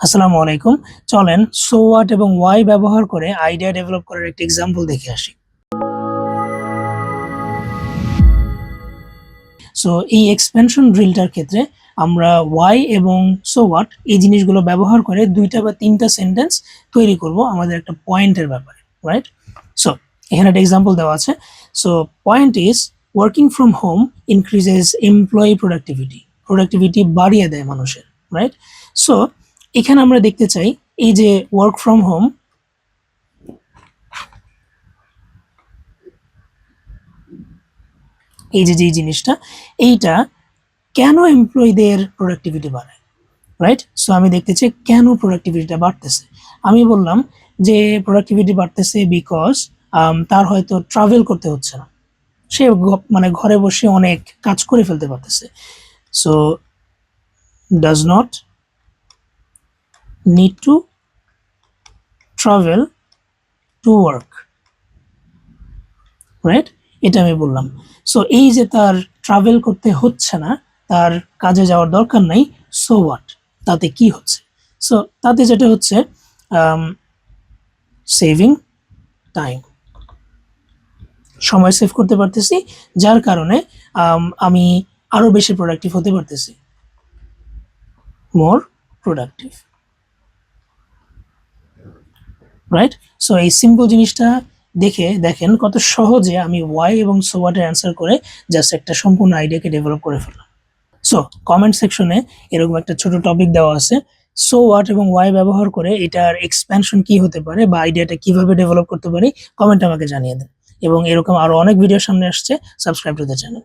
আসসালামু আলাইকুম। চলেন সো হোয়াট এবং ওয়াই ব্যবহার করে আইডিয়া ডেভেলপ করার একটা এক্সাম্পল দেখে আসি। সো এই এক্সপেনশন ড্রিলটার ক্ষেত্রে আমরা ওয়াই এবং সো হোয়াট এই জিনিসগুলো ব্যবহার করে দুইটা বা তিনটা সেন্টেন্স তৈরি করব আমাদের একটা পয়েন্টের ব্যাপারে, রাইট? সো এখানে একটা এক্সাম্পল দেওয়া আছে। So point is working from home increases employee productivity বাড়িয়ে দেয় মানুষের, রাইট? সো এখানে আমরা দেখতে চাই এই যে ওয়ার্ক ফ্রম হোম, এই যে জিনিসটা, এইটা কেন এমপ্লয়ীদের প্রোডাক্টিভিটি বাড়ায়, রাইট? সো আমি দেখতে চাই কেন প্রোডাক্টিভিটিটা বাড়তেছে। আমি বললাম যে প্রোডাক্টিভিটি বাড়তেছে বিকজ তার হয়তো ট্রাভেল করতে হচ্ছে না, সে মানে ঘরে বসে অনেক কাজ করে ফেলতে পারতেছে। So does not need to travel to work, right? এটা আমি বললাম। সো এই যে তার ট্রাভেল করতে হচ্ছে না, তার কাজে যাওয়ার দরকার নাই, সো হোয়াট, তাতে কি হচ্ছে? সো তাতে যেটা হচ্ছে সেভিং টাইম, সময় সেভ করতে পারতেছি, যার কারণে আমি আরো বেশি প্রোডাক্টিভ হতে পারতেছি, মোর প্রোডাক্টিভ, রাইট? সো এই সিম্পল জিনিসটা দেখে দেখেন কত সহজে আমি ওয়াই এবং সো হোয়াটের অ্যান্সার করে জাস্ট একটা সম্পূর্ণ আইডিয়াকে ডেভেলপ করে ফেললাম। সো কমেন্ট সেকশনে এরকম একটা ছোট টপিক দেওয়া আছে, সো হোয়াট এবং ওয়াই ব্যবহার করে এটার এক্সপ্যানশন কি হতে পারে বা আইডিয়াটা কিভাবে ডেভেলপ করতে পারি, কমেন্ট আমাকে জানিয়ে দেন। এবং এরকম আরো অনেক ভিডিও সামনে আসছে, সাবস্ক্রাইব টু দ্য চ্যানেল।